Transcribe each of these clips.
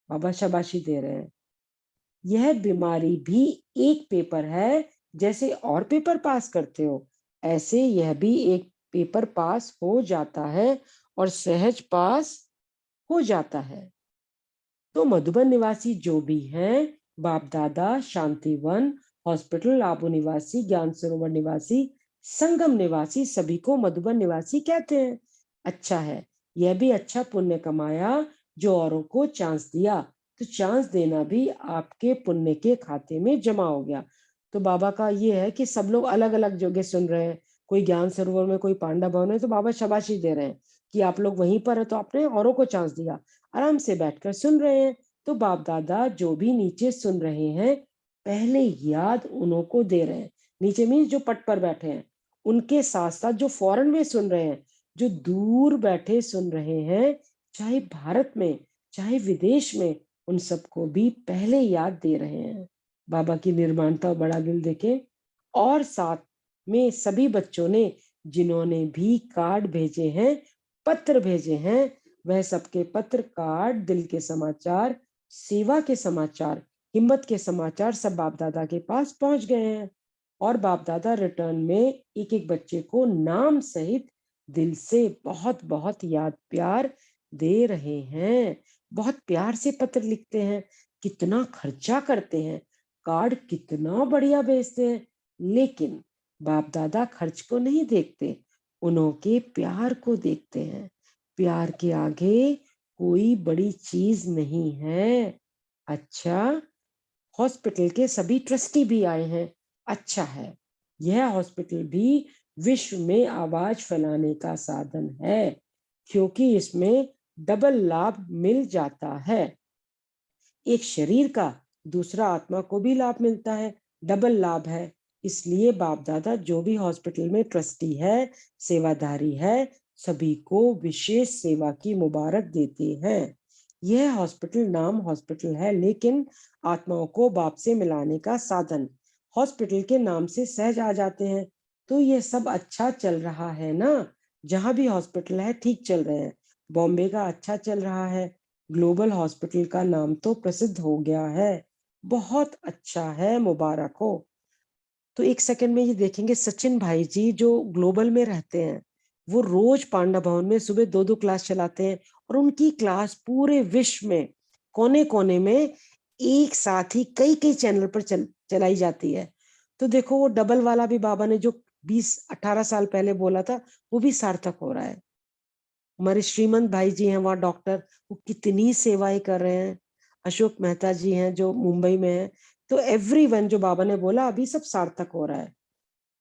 बाबा शाबाशी दे रहे हैं। यह बीमारी भी एक पेपर है, जैसे और पेपर पास करते हो ऐसे यह भी एक पेपर पास हो जाता है और सहज पास हो जाता है। तो मधुबन निवासी जो भी हैं, बाप दादा, शांतिवन, हॉस्पिटल, आबू निवासी, ज्ञान सरोवर निवासी, संगम निवासी, सभी को मधुबन निवासी कहते हैं। अच्छा है, यह भी अच्छा पुण्य कमाया जो औरों को चांस दिया, तो चांस देना भी आपके पुण्य के खाते में जमा हो गया। तो बाबा का ये है कि सब लोग अलग अलग जगह सुन रहे हैं, कोई ज्ञान सरोवर में, कोई पांडा भवन में, तो बाबा शाबाशी दे रहे हैं कि आप लोग वहीं पर है तो आपने औरों को चांस दिया, आराम से बैठकर सुन रहे हैं। तो बाप दादा जो भी नीचे सुन रहे हैं पहले याद उन्हों को दे रहे हैं। नीचे मीन्स जो पट पर बैठे हैं, उनके साथ साथ जो फॉरेन में सुन रहे हैं, जो दूर बैठे सुन रहे हैं, चाहे भारत में चाहे विदेश में, उन सबको भी पहले याद दे रहे हैं। बाबा की निर्माणता और बड़ा दिल देखें। और साथ में सभी बच्चों ने जिन्होंने भी कार्ड भेजे हैं, पत्र भेजे हैं, वह सबके पत्र, कार्ड, दिल के समाचार, सेवा के समाचार, हिम्मत के समाचार सब बाप दादा के पास पहुंच गए हैं। और बाप दादा रिटर्न में एक एक बच्चे को नाम सहित दिल से बहुत बहुत याद प्यार दे रहे हैं। बहुत प्यार से पत्र लिखते हैं, कितना खर्चा करते हैं, कार्ड कितना बढ़िया भेजते हैं, लेकिन बाप दादा खर्च को नहीं देखते, उनके प्यार को देखते हैं। प्यार के आगे कोई बड़ी चीज नहीं है। अच्छा, हॉस्पिटल के सभी ट्रस्टी भी आए हैं। अच्छा है, यह हॉस्पिटल भी विश्व में आवाज फैलाने का साधन है, क्योंकि इसमें डबल लाभ मिल जाता है। एक शरीर का, दूसरा आत्मा को भी लाभ मिलता है, डबल लाभ है। इसलिए बाप दादा जो भी हॉस्पिटल में ट्रस्टी है, सेवाधारी है, सभी को विशेष सेवा की मुबारक देते हैं। यह हॉस्पिटल नाम हॉस्पिटल है, लेकिन आत्माओं को बाप से मिलाने का साधन। हॉस्पिटल के नाम से सहज आ जाते हैं। तो ये सब अच्छा चल रहा है ना, जहां भी हॉस्पिटल है ठीक चल रहे हैं। बॉम्बे का अच्छा चल रहा है, ग्लोबल हॉस्पिटल का नाम तो प्रसिद्ध हो गया है, बहुत अच्छा है, मुबारक हो। तो एक सेकंड में ये देखेंगे, सचिन भाई जी जो ग्लोबल में रहते हैं, वो रोज पांडा भवन में सुबह 2-2 क्लास चलाते हैं, और उनकी क्लास पूरे विश्व में कोने कोने में एक साथ ही कई कई चैनल पर चलाई जाती है। तो देखो, वो डबल वाला भी बाबा ने जो 20-18 साल पहले बोला था, वो भी सार्थक हो रहा है। हमारे श्रीमंत भाई जी हैं वहाँ डॉक्टर, वो कितनी सेवाएं कर रहे हैं। अशोक मेहता जी हैं जो मुंबई में हैं। तो एवरीवन जो बाबा ने बोला अभी सब सार्थक हो रहा है।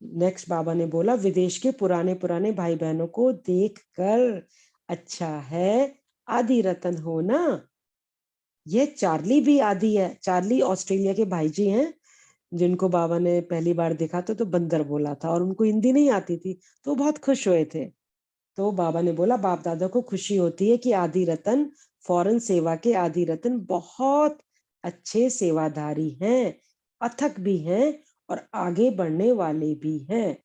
नेक्स्ट बाबा ने बोला, विदेश के पुराने पुराने भाई बहनों को देख कर अच्छा है आदि रतन हो ना। ये चार्ली भी आदि है, चार्ली ऑस्ट्रेलिया के भाई जी हैं, जिनको बाबा ने पहली बार देखा तो बंदर बोला था और उनको हिंदी नहीं आती थी, तो बहुत खुश हुए थे। तो बाबा ने बोला, बाप दादा को खुशी होती है कि आदि रतन, फॉरेन सेवा के आदि रतन बहुत अच्छे सेवाधारी हैं, अथक भी हैं और आगे बढ़ने वाले भी हैं।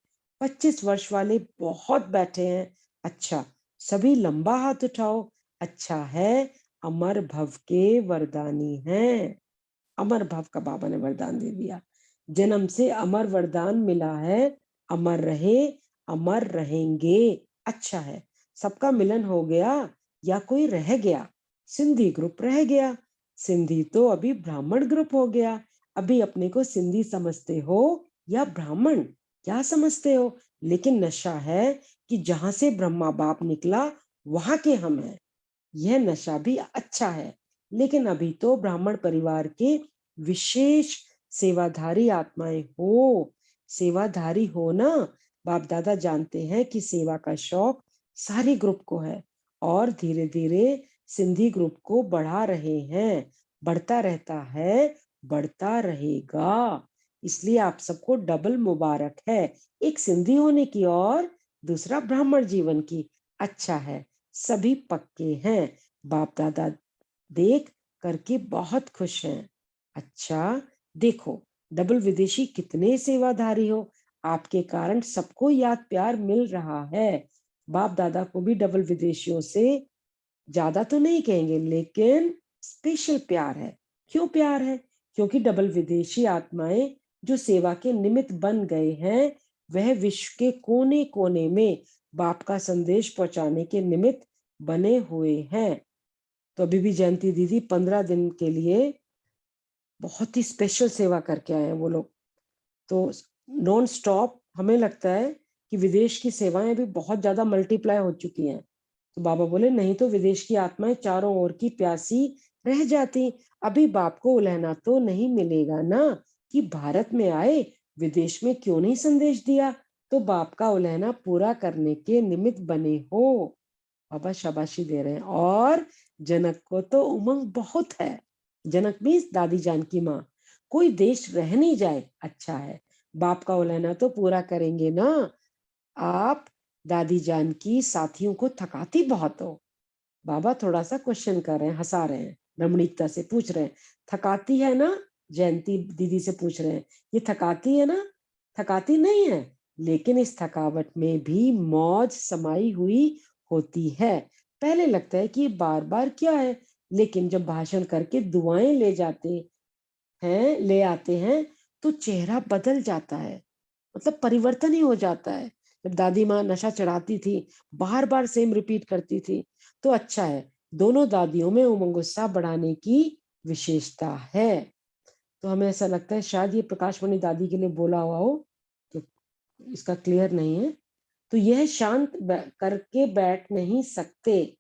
25 वर्ष वाले बहुत बैठे हैं। अच्छा, सभी लंबा हाथ उठाओ। अच्छा है, अमर भव के वरदानी हैं। अमर भव का बाबा ने वरदान दे दिया, जन्म से अमर वरदान मिला है, अमर रहे, अमर रहेंगे। अच्छा है, सबका मिलन हो गया या कोई रह गया? सिंधी ग्रुप रह गया। सिंधी तो अभी ब्राह्मण ग्रुप हो गया। अभी अपने को सिंधी समझते हो या ब्राह्मण, क्या समझते हो? लेकिन नशा है कि जहां से ब्रह्मा बाप निकला वहां के हम हैं। यह नशा भी अच्छा है, लेकिन अभी तो ब्राह्मण परिवार के विशेष सेवाधारी आत्माएं हो। सेवाधारी हो ना। बाप दादा जानते हैं कि सेवा का शौक सारे ग्रुप को है, और धीरे धीरे सिंधी ग्रुप को बढ़ा रहे हैं। बढ़ता रहता है, बढ़ता रहेगा। इसलिए आप सबको डबल मुबारक है, एक सिंधी होने की और दूसरा ब्राह्मण जीवन की। अच्छा है, सभी पक्के हैं। बाप दादा देख करके बहुत खुश हैं। अच्छा, देखो, डबल विदेशी कितने सेवाधारी हो, आपके कारण सबको याद प्यार मिल रहा है। बाप दादा को भी डबल विदेशियों से ज्यादा तो नहीं कहेंगे, लेकिन स्पेशल प्यार है। क्यों प्यार है? क्योंकि डबल विदेशी आत्माएं जो सेवा के निमित्त बन गए हैं, वह विश्व के कोने कोने में बाप का संदेश पहुंचाने के निमित्त बने हुए हैं। तो अभी भी जयंती दीदी 15 दिन के लिए बहुत ही स्पेशल सेवा करके आए हैं वो लोग। तो नॉन स्टॉप हमें लगता है कि विदेश की सेवाएं भी बहुत ज्यादा मल्टीप्लाई हो चुकी हैं। तो बाबा बोले नहीं तो विदेश की आत्माएं चारों ओर की प्यासी रह जाती। अभी बाप को उलहना तो नहीं मिलेगा ना कि भारत में आए, विदेश में क्यों नहीं संदेश दिया। तो बाप का उलहना पूरा करने के निमित्त बने हो। बाबा शाबाशी दे रहे हैं। और जनक को तो उमंग बहुत है। जनक मीन्स दादी जान की माँ। कोई देश रह नहीं जाए, अच्छा है, बाप का उलहना तो पूरा करेंगे ना। आप दादी जान की साथियों को थकाती बहुत हो। बाबा थोड़ा सा क्वेश्चन कर रहे हैं, हंसा रहे हैं, रमणीकता से पूछ रहे हैं, थकाती है ना? जयंती दीदी से पूछ रहे हैं, ये थकाती है ना? थकाती नहीं है, लेकिन इस थकावट में भी मौज समाई हुई होती है। पहले लगता है कि बार बार क्या है, लेकिन जब भाषण करके दुआएं ले आते हैं तो चेहरा बदल जाता है, मतलब परिवर्तन ही हो जाता है। जब दादी माँ नशा चढ़ाती थी, बार बार सेम रिपीट करती थी, तो अच्छा है, दोनों दादियों में उमंग उत्साह बढ़ाने की विशेषता है। तो हमें ऐसा लगता है शायद ये प्रकाशमणि दादी के लिए बोला हुआ हो, तो इसका क्लियर नहीं है। तो यह शांत करके बैठ नहीं सकते,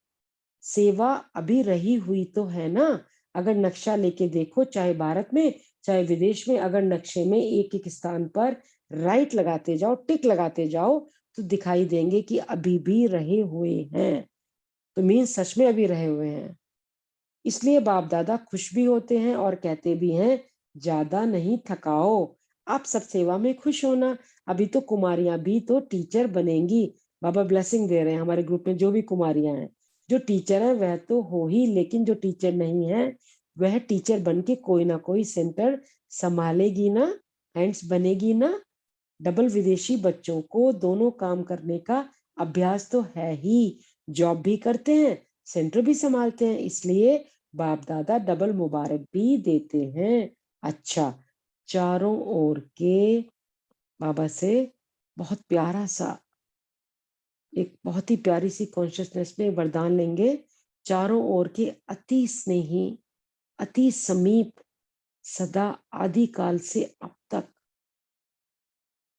सेवा अभी रही हुई तो है ना। अगर नक्शा लेके देखो, चाहे भारत में चाहे विदेश में, अगर नक्शे में एक एक स्थान पर राइट लगाते जाओ, टिक लगाते जाओ, तो दिखाई देंगे कि अभी भी रहे हुए हैं। तो मीन सच में अभी रहे हुए हैं। इसलिए बाप दादा खुश भी होते हैं और कहते भी हैं, ज्यादा नहीं थकाओ, आप सब सेवा में खुश होना। अभी तो कुमारियां भी तो टीचर बनेंगी। बाबा ब्लेसिंग दे रहे हैं हमारे ग्रुप में जो भी कुमारियां हैं। जो टीचर है वह तो हो ही, लेकिन जो टीचर नहीं है वह टीचर बन के कोई ना कोई सेंटर संभालेगी ना, हैंड्स बनेगी ना। डबल विदेशी बच्चों को दोनों काम करने का अभ्यास तो है ही, जॉब भी करते हैं, सेंटर भी संभालते हैं, इसलिए बाप दादा डबल मुबारक भी देते हैं। अच्छा, चारों ओर के बाबा से बहुत प्यारा सा, एक बहुत ही प्यारी सी कॉन्शियसनेस में वरदान लेंगे। चारों ओर के अति स्नेही, अति समीप, सदा आदि काल से अब तक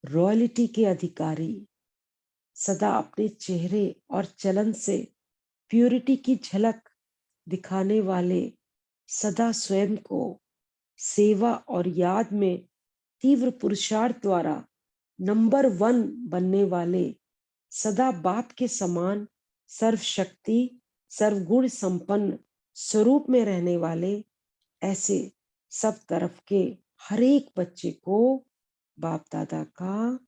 रॉयल्टी के अधिकारी, सदा अपने चेहरे और चलन से प्यूरिटी की झलक दिखाने वाले, सदा स्वयं को सेवा और याद में तीव्र पुरुषार्थ द्वारा नंबर 1 बनने वाले, सदा बाप के समान सर्वशक्ति सर्वगुण संपन्न स्वरूप में रहने वाले, ऐसे सब तरफ के हर एक बच्चे को बाप दादा का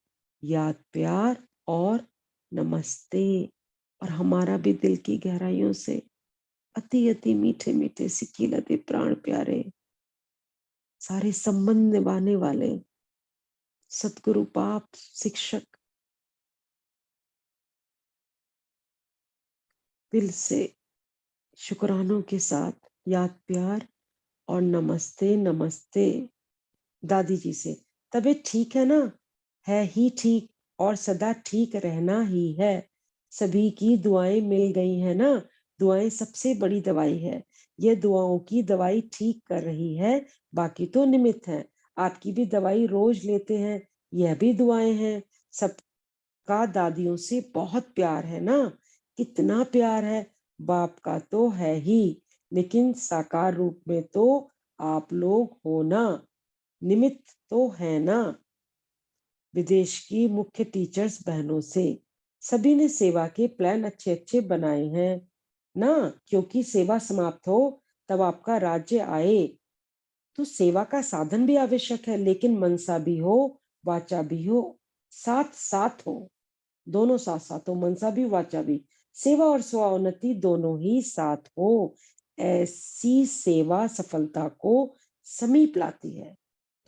याद प्यार और नमस्ते। और हमारा भी दिल की गहराइयों से अति अति मीठे मीठे सिकीलते प्राण प्यारे सारे संबंध निभाने वाले सतगुरु बाप शिक्षक, दिल से शुक्रानों के साथ याद प्यार और नमस्ते नमस्ते। दादी जी से, तबीयत ठीक है ना? है ही ठीक, और सदा ठीक रहना ही है। सभी की दुआएं मिल गई है ना? दुआएं सबसे बड़ी दवाई है। ये दुआओं की दवाई ठीक कर रही है, बाकी तो निमित्त है। आपकी भी दवाई रोज लेते हैं, यह भी दुआएं हैं। सबका दादियों से बहुत प्यार है ना? कितना प्यार है, बाप का तो है ही, लेकिन साकार रूप में तो आप लोग हो ना, निमित्त तो है ना। विदेश की मुख्य टीचर्स बहनों से सभी ने सेवा के प्लान अच्छे अच्छे बनाए हैं ना, क्योंकि सेवा समाप्त हो तब आपका राज्य आए। तो सेवा का साधन भी आवश्यक है, लेकिन मनसा भी हो, वाचा भी हो, साथ साथ हो, दोनों साथ साथ हो, मनसा भी वाचा भी, सेवा और स्वोन्नति दोनों ही साथ हो। ऐसी सेवा सफलता को समीप लाती है।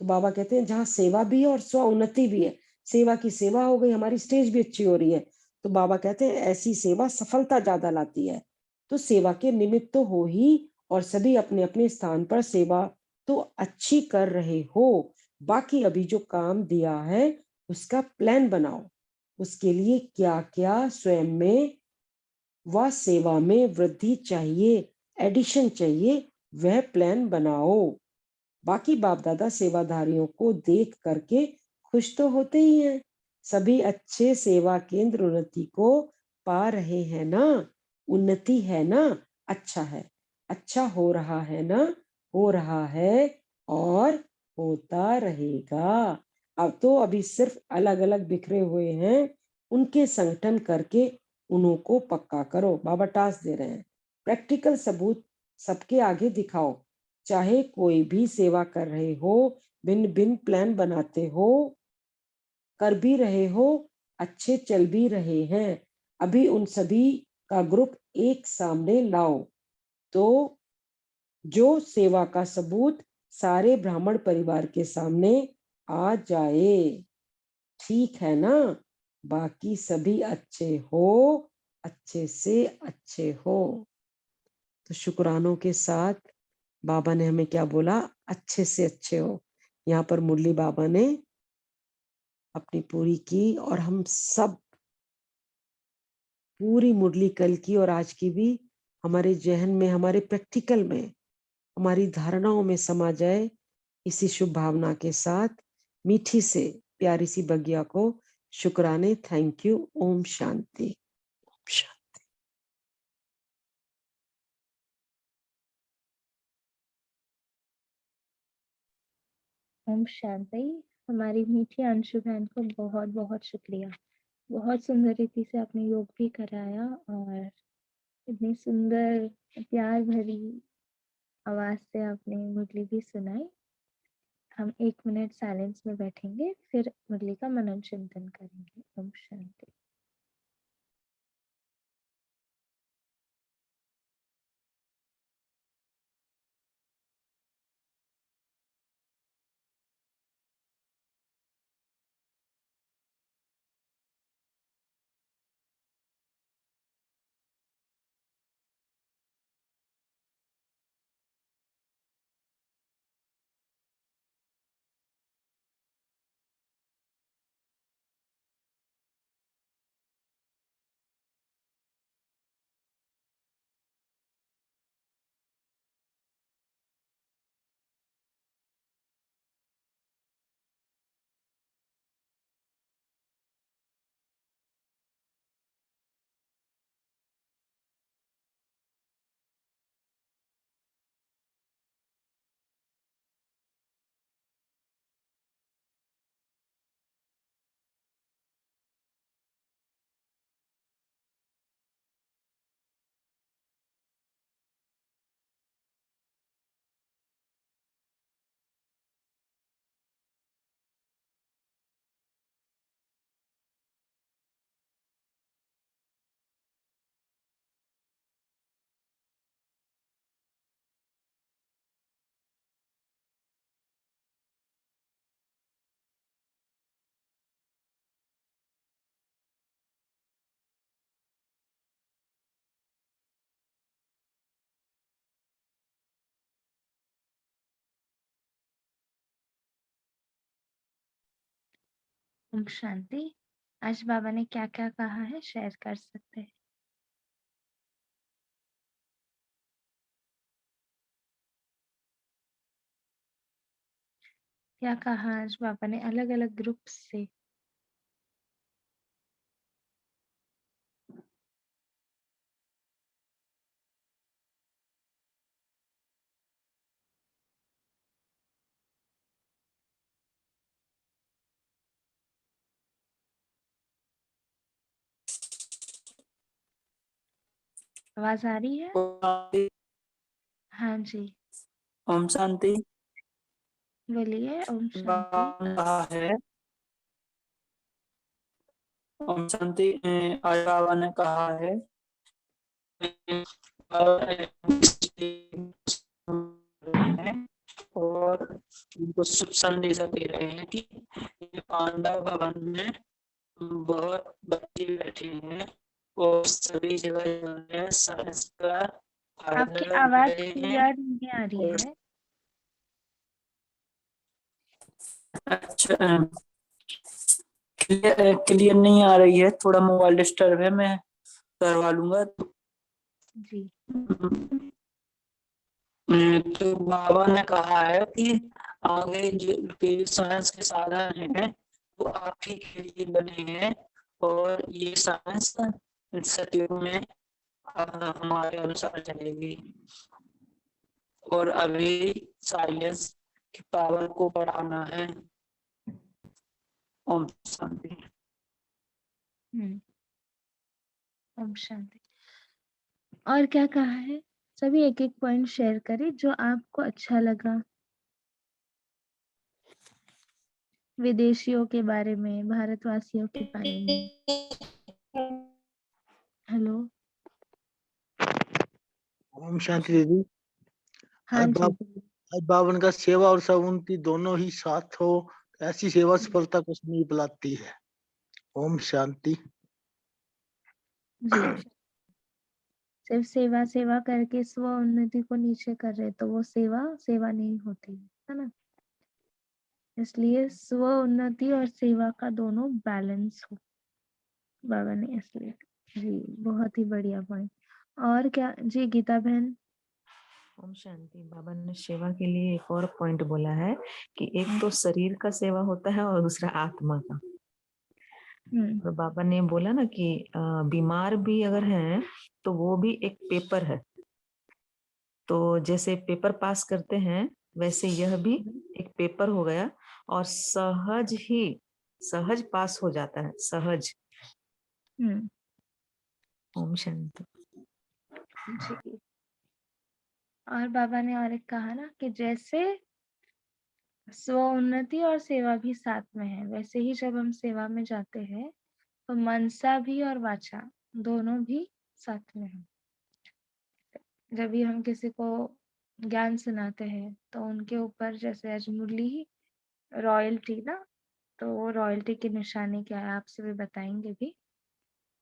तो बाबा कहते हैं जहाँ सेवा भी है और स्वोन्नति भी है, सेवा की सेवा हो गई, हमारी स्टेज भी अच्छी हो रही है, तो बाबा कहते हैं ऐसी सेवा सफलता ज्यादा लाती है। तो सेवा के निमित्त तो हो ही, और सभी अपने अपने स्थान पर सेवा तो अच्छी कर रहे हो, बाकी अभी जो काम दिया है उसका प्लान बनाओ। उसके लिए क्या क्या स्वयं में व सेवा में वृद्धि चाहिए, एडिशन चाहिए, वह प्लान बनाओ। बाकी बाप दादा सेवाधारियों को देख करके खुश तो होते ही हैं। सभी अच्छे सेवा केंद्र उन्नति को पा रहे हैं ना? उन्नति है ना? अच्छा है, अच्छा हो रहा है ना? हो रहा है और होता रहेगा। अब तो अभी सिर्फ अलग अलग बिखरे हुए हैं, उनके संगठन करके उनको पक्का करो। बाबा टास्क दे रहे हैं, प्रैक्टिकल सबूत सबके आगे दिखाओ। चाहे कोई भी सेवा कर रहे हो, भिन्न भिन्न प्लान बनाते हो, कर भी रहे हो, अच्छे चल भी रहे हैं, अभी उन सभी का ग्रुप एक सामने लाओ तो जो सेवा का सबूत सारे ब्राह्मण परिवार के सामने आ जाए। ठीक है ना? बाकी सभी अच्छे हो, अच्छे से अच्छे हो। तो शुक्रानों के साथ बाबा ने हमें क्या बोला? अच्छे से अच्छे हो। यहाँ पर मुरली बाबा ने अपनी पूरी की और हम सब पूरी मुरली कल की और आज की भी हमारे जहन में, हमारे प्रैक्टिकल में, हमारी धारणाओं में समा जाए। इसी शुभ भावना के साथ मीठी से प्यारी सी बगिया को शुक्राने। Thank you. ओम शांति। ओम शांति। ओम शांति। हमारी मीठी अंशु बहन को बहुत बहुत शुक्रिया। बहुत सुंदर रीति से आपने योग भी कराया और इतनी सुंदर प्यार भरी आवाज से आपने मुरली भी सुनाई। हम 1 मिनट साइलेंस में बैठेंगे, फिर मुरली का मनन चिंतन करेंगे। ओम शांति। ओम शांति। आज बाबा ने क्या क्या कहा है शेयर कर सकते हैं। क्या कहा आज बाबा ने अलग अलग ग्रुप से। आवाज आ रही है? हाँ जी ओम शांति। बोलिए। ओम शांति। कहा है ओम शांति। आज बाबा ने कहा है और उनको शुभ संदेश दे रहे हैं कि पांडव भवन में बहुत बच्चे बैठे हैं और सभी जगह जो है साइंस का आपकी लग आवाज रहे हैं क्लियर नहीं आ रही और है। अच्छा क्लियर नहीं आ रही है, थोड़ा मोबाइल डिस्टर्ब है, मैं करवा लूंगा। जी। तो बाबा ने कहा है कि आगे जो के साइंस के साधन हैं वो आप ही के लिए बने हैं, और ये साइंस सतयुग में हमारे अनुसार चलेगी, और अभी साइंस की पावर को बढ़ाना है। ओम शांति। हम्म। ओम शांति। और क्या कहा है? सभी एक एक पॉइंट शेयर करें जो आपको अच्छा लगा, विदेशियों के बारे में, भारतवासियों के बारे में। हेलो। ओम शांति दीदी। हाँ आज जी। आज बावन का सेवा और सब उनकी दोनों ही साथ हो, ऐसी सेवा सफलता कुछ नहीं बुलाती है। ओम शांति। जी। सिर्फ सेवा सेवा करके स्व उन्नति को नीचे कर रहे तो वो सेवा सेवा नहीं होती है ना। इसलिए स्व उन्नति और सेवा का दोनों बैलेंस हो, बाबा ने इसलिए। जी, बहुत ही बढ़िया पॉइंट। और क्या जी गीता बहन? ओम शांति। बाबा ने सेवा के लिए एक और पॉइंट बोला है कि एक तो शरीर का सेवा होता है और दूसरा आत्मा का। और बाबा ने बोला ना कि बीमार भी अगर हैं तो वो भी एक पेपर है, तो जैसे पेपर पास करते हैं वैसे यह भी एक पेपर हो गया, और सहज पास हो जाता है, सहज। ओम शांति। जी। और बाबा ने और एक कहा ना कि जैसे स्व उन्नति और सेवा भी साथ में है, वैसे ही जब हम सेवा में जाते हैं तो मनसा भी और वाचा दोनों भी साथ में है। जब भी हम किसी को ज्ञान सुनाते हैं तो उनके ऊपर जैसे आज मुरली ही रॉयल्टी ना, तो वो रॉयल्टी की निशानी क्या है आपसे भी बताएंगे भी।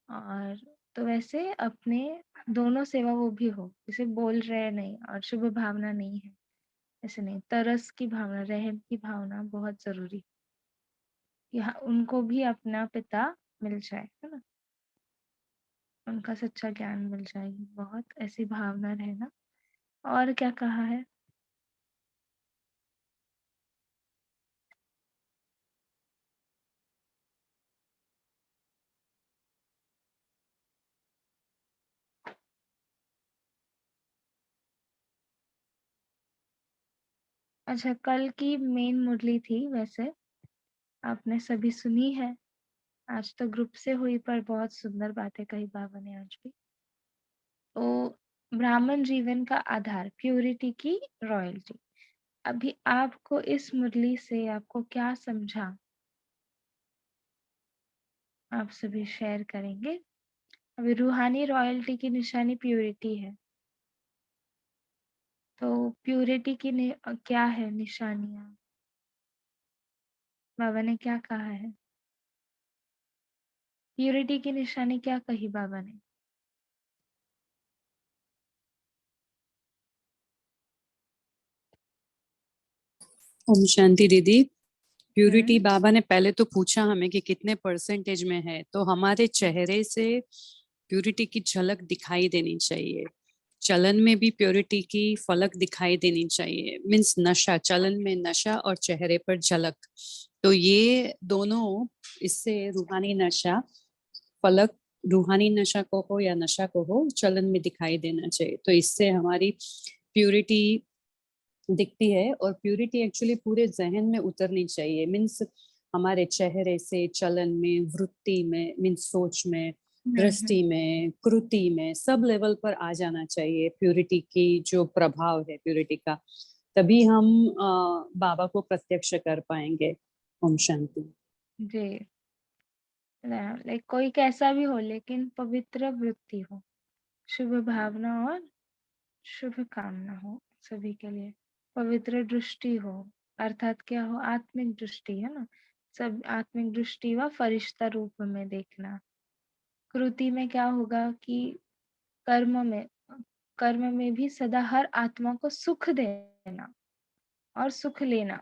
और तो वैसे अपने दोनों सेवा वो भी हो, जैसे बोल रहे नहीं और शुभ भावना नहीं है, ऐसे नहीं, तरस की भावना, रहम की भावना बहुत जरूरी कि हाँ उनको भी अपना पिता मिल जाए, है ना, उनका सच्चा ज्ञान मिल जाएगी, बहुत ऐसी भावना रहना। और क्या कहा है? अच्छा, कल की मेन मुरली थी, वैसे आपने सभी सुनी है, आज तो ग्रुप से हुई पर बहुत सुंदर बातें कही बाबा ने आज भी। तो ब्राह्मण जीवन का आधार, प्योरिटी की रॉयल्टी। अभी आपको इस मुरली से आपको क्या समझा, आप सभी शेयर करेंगे। अभी रूहानी रॉयल्टी की निशानी प्योरिटी है, तो प्योरिटी की क्या है निशानियां, बाबा ने क्या कहा है? प्योरिटी की निशानी क्या कही बाबा ने? ओम शांति दीदी। प्यूरिटी हम्म। बाबा ने पहले तो पूछा हमें कि कितने परसेंटेज में है, तो हमारे चेहरे से प्यूरिटी की झलक दिखाई देनी चाहिए, चलन में भी प्योरिटी की फलक दिखाई देनी चाहिए। मीन्स नशा, चलन में नशा और चेहरे पर झलक, तो ये दोनों, इससे रूहानी नशा, फलक रूहानी नशा को हो या नशा को हो, चलन में दिखाई देना चाहिए। तो इससे हमारी प्यूरिटी दिखती है, और प्यूरिटी एक्चुअली पूरे जहन में उतरनी चाहिए। मीन्स हमारे चेहरे से, चलन में, वृत्ति में, मीन्स सोच में, दृष्टि में, कृति में, सब लेवल पर आ जाना चाहिए प्यूरिटी की जो प्रभाव है प्यूरिटी का, तभी हम बाबा को प्रत्यक्ष कर पाएंगे। ओम शांति। जी। लाइक कोई कैसा भी हो लेकिन पवित्र वृत्ति हो, शुभ भावना और शुभ कामना हो सभी के लिए, पवित्र दृष्टि हो, अर्थात क्या हो, आत्मिक दृष्टि, है ना, सब आत्मिक दृष्टि व फरिश्ता रूप में देखना। कृति में क्या होगा कि कर्म में कर्म में भी सदा हर आत्मा को सुख देना और सुख लेना।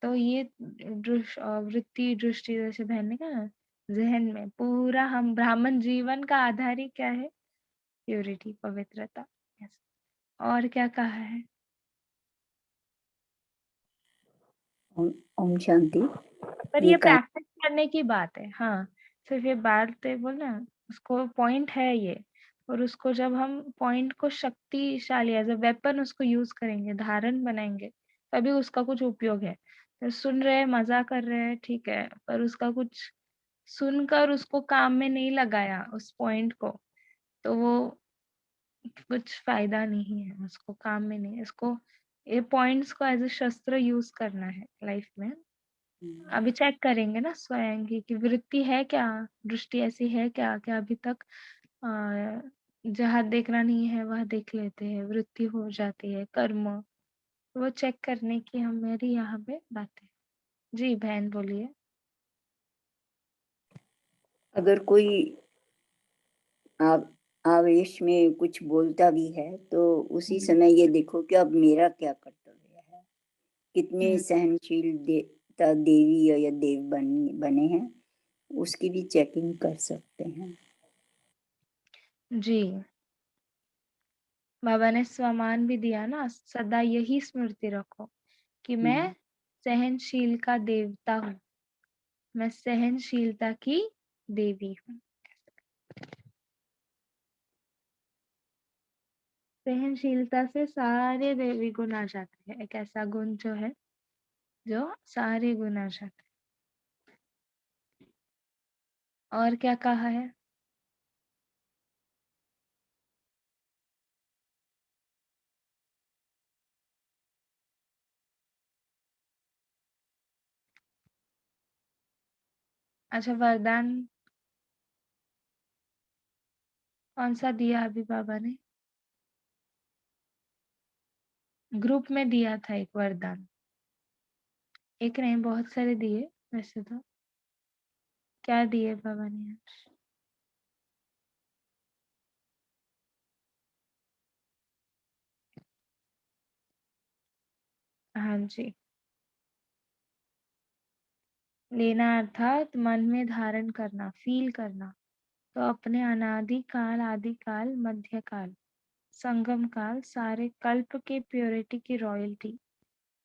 तो ये वृत्ति दृष्टि जैसे बहन ने कहा ना, जहन में पूरा हम ब्राह्मण जीवन का आधार ही क्या है? प्योरिटी, पवित्रता। Yes. और क्या कहा है? ओम शांति। पर ये प्रैक्टिस करने की बात है। हाँ, सिर्फ ये बात है बोलना, उसको पॉइंट है ये। और उसको जब हम पॉइंट को शक्तिशाली एज अ वेपन उसको यूज करेंगे, धारण बनाएंगे, तभी उसका कुछ उपयोग है। तो सुन रहे हैं, मजा कर रहे हैं, ठीक है, पर उसका कुछ सुनकर उसको काम में नहीं लगाया उस पॉइंट को, तो वो कुछ फायदा नहीं है, उसको काम में नहीं। इसको ये पॉइंट्स को एज अ शस्त्र यूज करना है लाइफ में। अभी चेक करेंगे ना स्वयं की वृत्ति है क्या, दृष्टि ऐसी है क्या कि अभी तक जहाँ देखना नहीं है वह देख लेते हैं, वृत्ति हो जाती है, कर्म, वो चेक करने की हमारी यहाँ पे बात है। जी बहन बोलिए। अगर कोई आवेश में कुछ बोलता भी है तो उसी समय ये देखो कि अब मेरा क्या कर्तव्य है। कितने सहनशील देवता देवी या देव बने हैं, उसकी भी चेकिंग कर सकते हैं। जी, बाबा ने स्वमान भी दिया ना, सदा यही स्मृति रखो कि मैं सहनशील का देवता हूँ, मैं सहनशीलता की देवी हूँ। सहनशीलता से सारे देवी गुण आ जाते हैं। एक ऐसा गुण जो है जो सारे गुण आ जाते हैं। और क्या कहा है? अच्छा, वरदान कौन सा दिया अभी बाबा ने? ग्रुप में दिया था एक वरदान, एक नहीं बहुत सारे दिए वैसे तो। क्या दिए बाबा ने आज? हाँ जी, लेना अर्थात मन में धारण करना, फील करना। तो अपने अनादि काल, आदि काल, मध्य काल, संगम काल, सारे कल्प के प्योरिटी की रॉयल्टी,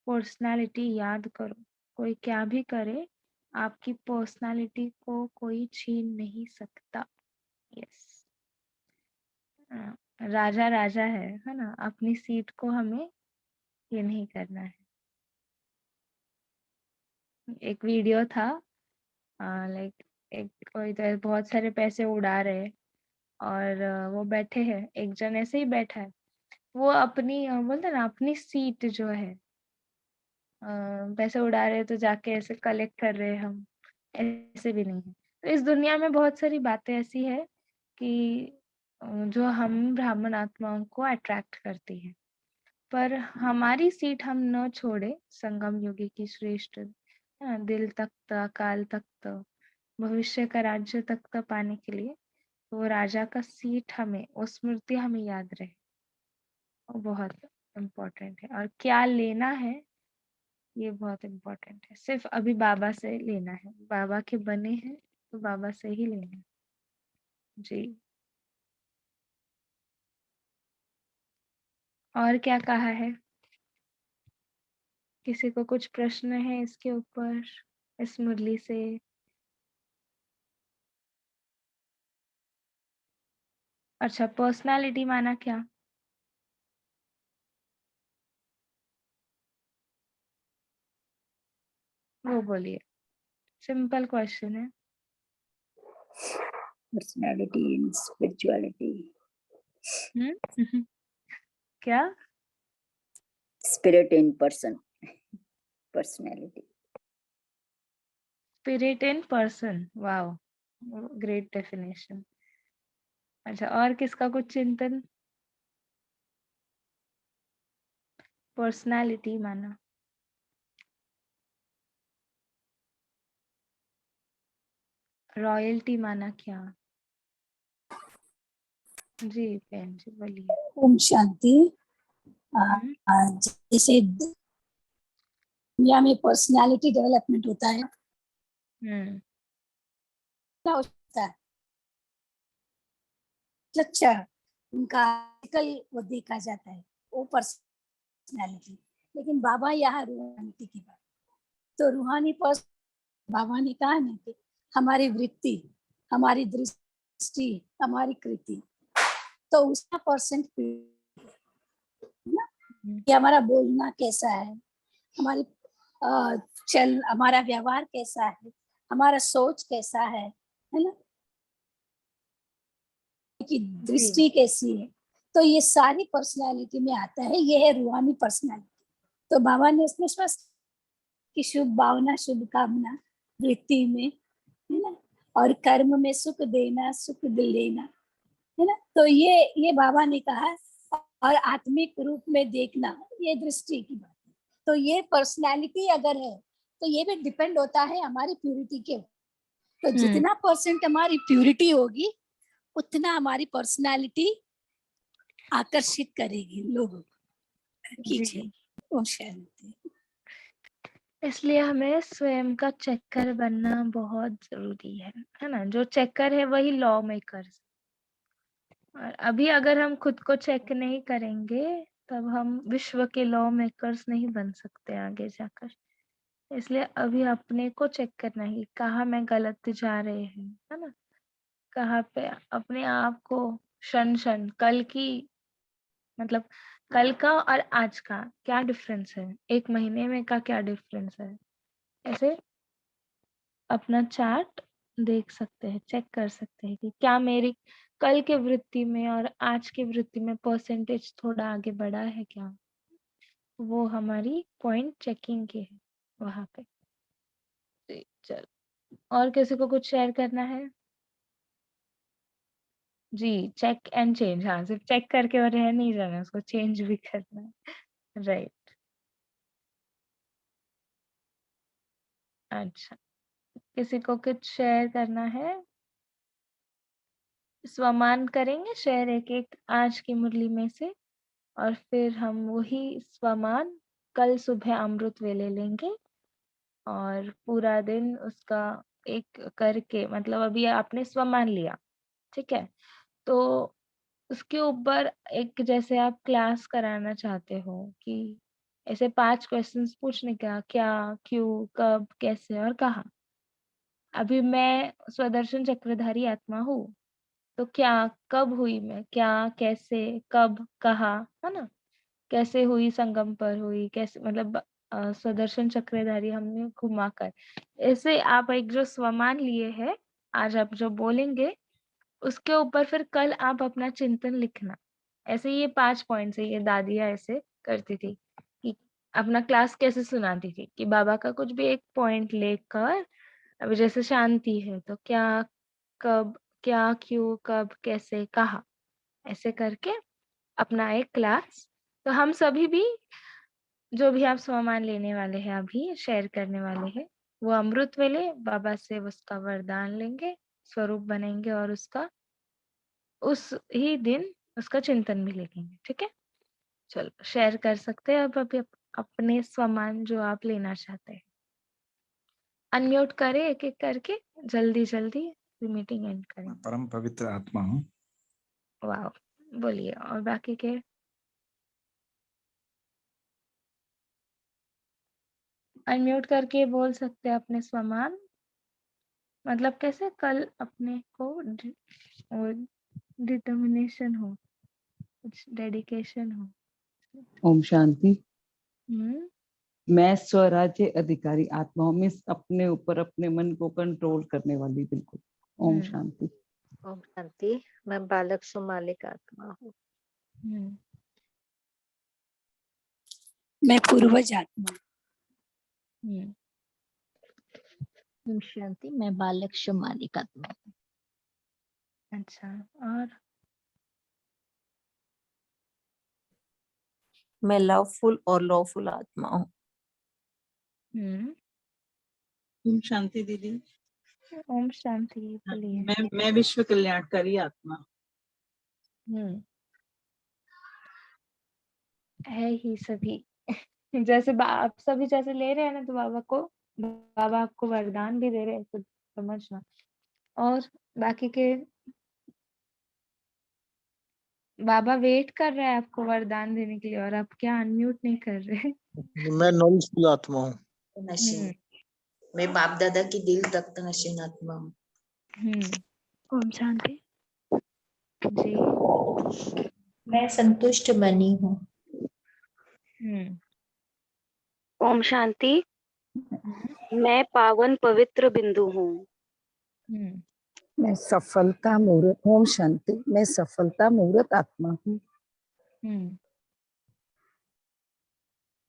पर्सनालिटी याद करो। कोई क्या भी करे, आपकी पर्सनालिटी को कोई छीन नहीं सकता। यस, राजा राजा है ना, अपनी सीट को हमें ये नहीं करना है। एक वीडियो था, लाइक एक कोई तो बहुत सारे पैसे उड़ा रहे, और वो बैठे हैं, एक जन ऐसे ही बैठा है, वो अपनी बोलते हैं ना अपनी सीट जो है, पैसे उड़ा रहे तो जाके ऐसे कलेक्ट कर रहे हम, ऐसे भी नहीं है। तो इस दुनिया में बहुत सारी बातें ऐसी है कि जो हम ब्राह्मण आत्माओं को अट्रैक्ट करती है, पर हमारी सीट हम न छोड़े, संगम योगी की श्रेष्ठ दिल तख्त, अकाल तख्त, भविष्य का राज्य तख्त पाने के लिए, तो वो राजा का सीट हमें, वो स्मृति हमें याद रहे, वो बहुत इम्पोर्टेंट है। और क्या लेना है ये बहुत इम्पोर्टेंट है। सिर्फ अभी बाबा से लेना है, बाबा के बने हैं तो बाबा से ही लेना है। जी, और क्या कहा है? किसी को कुछ प्रश्न है इसके ऊपर, इस मुरली से? अच्छा, पर्सनालिटी माना क्या? वो बोलिए, सिंपल क्वेश्चन है। Personality in spirituality. क्या? Spirit in person, personality. Spirit in person, wow, great definition. अच्छा, और किसका कुछ चिंतन? पर्सनालिटी माना, रॉयल्टी माना क्या? जी बहन जी बोलिए। ओम शांति। हम्म, जैसे दुनिया में पर्सनालिटी डेवलपमेंट होता है, हम्म, क्या होता है अच्छा, उनका कल वो देखा जाता है वो पर्सनालिटी, लेकिन बाबा यहाँ रूहानिटी की बात, तो रूहानी पर्स बाबा ने कहा ना कि हमारी वृत्ति, हमारी दृष्टि, हमारी कृति, तो उसका परसेंट कि हमारा बोलना कैसा है, हमारी हमारा व्यवहार कैसा है, हमारा सोच कैसा है ना, कि जी दृष्टि कैसी है, तो ये सारी पर्सनालिटी में आता है, ये है रूहानी पर्सनालिटी। तो बाबा ने इसमें स्पष्ट कि शुभ भावना, शुभ कामना वृत्ति में, है ना, और कर्म में सुख देना, सुख लेना, है ना, तो ये बाबा ने कहा, और आत्मिक रूप में देखना, ये दृष्टि की बात है। तो ये पर्सनालिटी अगर है तो ये भी डिपेंड होता है हमारी प्यूरिटी के ऊपर। तो जितना परसेंट हमारी प्यूरिटी होगी उतना हमारी पर्सनालिटी आकर्षित करेगी लोगों को। जी। कीजिए। ओम शांति। इसलिए हमें स्वयं का चेकर बनना बहुत जरूरी है ना। जो चेकर है वही लॉ मेकर। और अभी अगर हम खुद को चेक नहीं करेंगे तब हम विश्व के लॉ मेकर्स नहीं बन सकते आगे जाकर। इसलिए अभी अपने को चेक करना ही, कहाँ मैं गलत जा रहे हैं, है ना, कहाँ पे अपने आप को क्षण क्षण कल की, मतलब कल का और आज का क्या डिफरेंस है, एक महीने में का क्या डिफरेंस है, ऐसे अपना चार्ट देख सकते हैं, चेक कर सकते हैं कि क्या मेरी कल के वृत्ति में और आज के वृत्ति में परसेंटेज थोड़ा आगे बढ़ा है क्या। वो हमारी पॉइंट चेकिंग के है वहां पे। जी, चल और किसी को कुछ शेयर करना है? जी, चेक एंड चेंज। हाँ, सिर्फ चेक करके और रह नहीं जाना, उसको चेंज भी करना है। राइट। अच्छा, किसी को कुछ शेयर करना है? स्वमान करेंगे शेयर एक एक आज की मुरली में से, और फिर हम वही स्वमान कल सुबह अमृत वेले लेंगे और पूरा दिन उसका एक करके, मतलब अभी आपने स्वमान लिया, ठीक है, तो उसके ऊपर एक, जैसे आप क्लास कराना चाहते हो कि ऐसे 5 क्वेश्चंस पूछने का, क्या, क्यों, कब, कैसे और कहाँ। अभी मैं स्वदर्शन चक्रधारी आत्मा हूँ, तो क्या, कब हुई मैं, क्या, कैसे, कब, कहाँ, है ना, कैसे हुई, संगम पर हुई, कैसे, मतलब स्वदर्शन चक्रधारी हमने घुमाकर, ऐसे आप एक जो स्वमान लिए है, आज आप जो बोलेंगे उसके ऊपर फिर कल आप अपना चिंतन लिखना। ऐसे ये 5 पॉइंट्स है, ये दादियाँ ऐसे करती थी कि अपना क्लास कैसे सुनाती थी कि बाबा का कुछ भी एक पॉइंट लेकर, अभी जैसे शांति है तो क्या, कब, क्या, क्यों, कब, कैसे, कहाँ, ऐसे करके अपना एक क्लास। तो हम सभी भी, जो भी आप सामान लेने वाले हैं, अभी शेयर करने वाले हैं, वो अमृत वेले बाबा से उसका वरदान लेंगे, स्वरूप बनेंगे और उसका उस ही दिन उसका चिंतन भी लिखेंगे। ठीक है, चलो शेयर कर सकते हैं अब अभी अपने सामान जो आप लेना चाहते हैं। अनम्यूट करें एक एक करके, जल्दी जल्दी मीटिंग एंड करें। परम पवित्र आत्मा हूँ। वाह, बोलिए। और बाकी के अनम्यूट करके बोल सकते हैं अपने स्वमान, मतलब कैसे कल अपने को डिटर्मिनेशन हो, कुछ डेडिकेशन हो। ओम शांति। हम्म, मैं स्वराज्य अधिकारी आत्माओं में अपने ऊपर अपने मन को कंट्रोल करने वाली, बिल्कुल। ओम शांति। ओम शांति। मैं बालक सुमालिक आत्मा हूँ। मैं पूर्वज आत्मा। ओम शांति। मैं बालक सुमालिक आत्मा हूँ। अच्छा, और मैं लवफुल और लॉफुल आत्मा हूँ। ओम शांति दीदी। ओम शांति, बोलिए। मैं विश्व कल्याणकारी आत्मा। है ही सभी जैसे आप सभी जैसे ले रहे हैं ना, तो बाबा आपको वरदान भी दे रहे हैं, कुछ समझना। और बाकी के बाबा वेट कर रहे हैं आपको वरदान देने के लिए, और आप क्या अनम्यूट नहीं कर रहे। मैं नॉलेजफुल आत्मा हूँ। नशीन, मैं बाप दादा की दिल तक नशीन आत्मा हूँ। ओम शांति जी। मैं संतुष्ट बनी हूँ। ओम शांति, मैं पावन पवित्र बिंदु हूँ। मैं सफलता मूर्त, ओम शांति, मैं सफलता मूर्त आत्मा हूँ।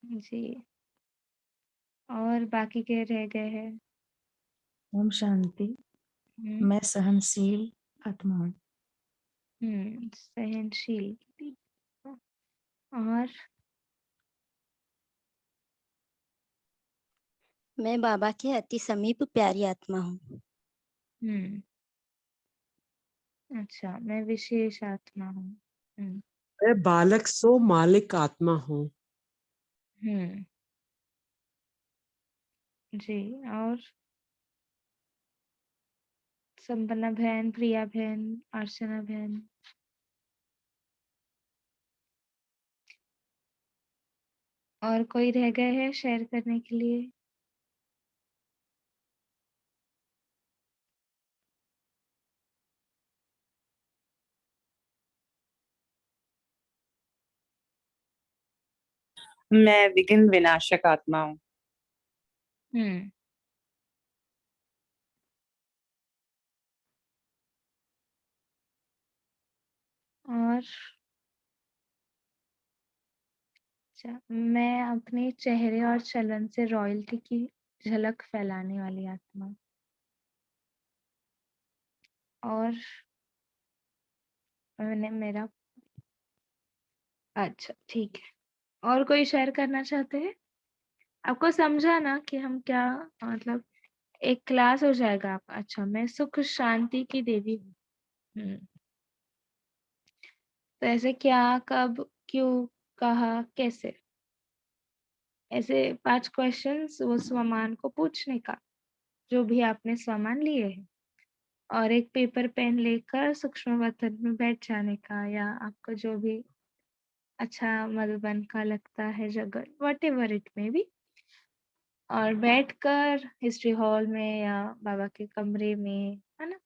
जी। और बाकी के रह गए हैं। ओम शांति, मैं सहनशील आत्मा हूँ। सहनशील। और मैं बाबा के अति समीप प्यारी आत्मा हूँ। अच्छा, मैं विशेष आत्मा हूँ। मैं बालक सो मालिक आत्मा हूँ। जी। और संपन्ना बहन, प्रिया बहन, अर्चना बहन। और कोई रह गए हैं शेयर करने के लिए? मैं विघ्न विनाशक आत्मा हूँ। और अच्छा, मैं अपने चेहरे और चलन से रॉयल्टी की झलक फैलाने वाली आत्मा। और मैंने मेरा अच्छा ठीक है। और कोई शेयर करना चाहते हैं? आपको समझा ना कि हम क्या, मतलब एक क्लास हो जाएगा आप। अच्छा, मैं सुख शांति की देवी हूँ। तो ऐसे क्या, कब, क्यों, कहा, कैसे, ऐसे 5 क्वेश्चंस वो स्वमान को पूछने का, जो भी आपने स्वमान लिए हैं। और एक पेपर पेन लेकर सूक्ष्म वतन में बैठ जाने का, या आपको जो भी अच्छा मधुबन का लगता है जगह, व्हाटएवर इट मे बी, और बैठकर हिस्ट्री हॉल में या बाबा के कमरे में, है ना,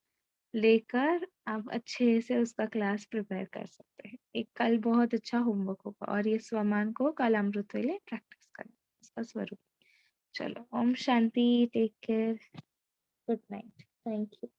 लेकर आप अच्छे से उसका क्लास प्रिपेयर कर सकते हैं। एक कल बहुत अच्छा होमवर्क होगा, और ये स्वमान को कल अमृत वेले प्रैक्टिस करना, इसका स्वरूप। चलो, ओम शांति, take care, good night, thank you.